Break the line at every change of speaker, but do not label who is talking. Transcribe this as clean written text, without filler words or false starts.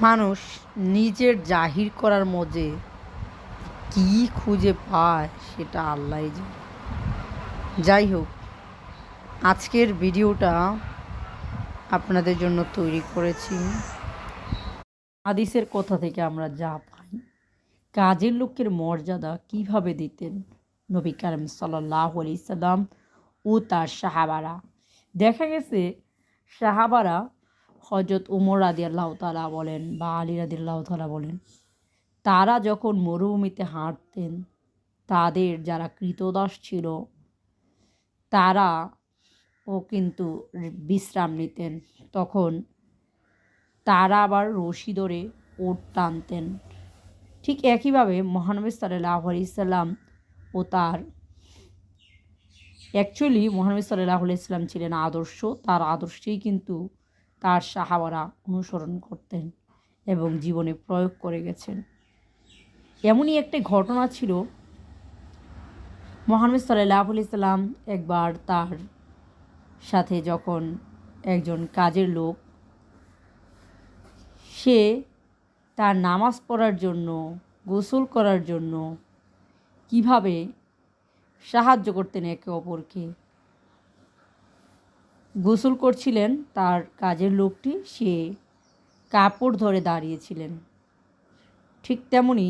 মানুষ নিজের জাহির করার মধ্যে কী খুঁজে পায় সেটা আল্লাহই জানে। যাই হোক, আজকের ভিডিওটা আপনাদের জন্য তৈরি করেছি। হাদিসের কথা থেকে আমরা যা পাই, কাজের লোকের মর্যাদা কিভাবে দিতেন নবী কারীম সাল্লাল্লাহু আলাইহি সাল্লাম ও তার সাহাবারা। দেখা গেছে সাহাবারা হযরত ওমর রাদিয়াল্লাহু তাআলা বলেন বা আলী রাদিয়াল্লাহু তাআলা বলেন, তারা যখন মরুভূমিতে হাঁটতেন, তাদের যারা ক্রীতদাস ছিল তারাও কিন্তু বিশ্রাম নিতেন। তখন তারা আবার রশি ধরে ওট টানতেন। ঠিক একইভাবে মহানবী সাল্লাল্লাহু আলাইহি সাল্লাম ও তার মহানবী সাল্লাল্লাহু আলাইহি সাল্লাম ছিলেন আদর্শ। তার আদর্শেই কিন্তু তার সাহাবারা অনুসরণ করতেন এবং জীবনে প্রয়োগ করে গেছেন। এমনই একটা ঘটনা ছিল, মহানবী সাল্লাল্লাহু আলাইহি সাল্লাম একবার তার সাথে যখন একজন কাজের লোক, সে তার নামাজ পড়ার জন্য, গোসল করার জন্য কিভাবে সাহায্য করতেন একে অপরকে, গোসল করছিলেন তার কাজের লোকটি, সে কাপড় ধরে দাঁড়িয়েছিলেন। ঠিক তেমনি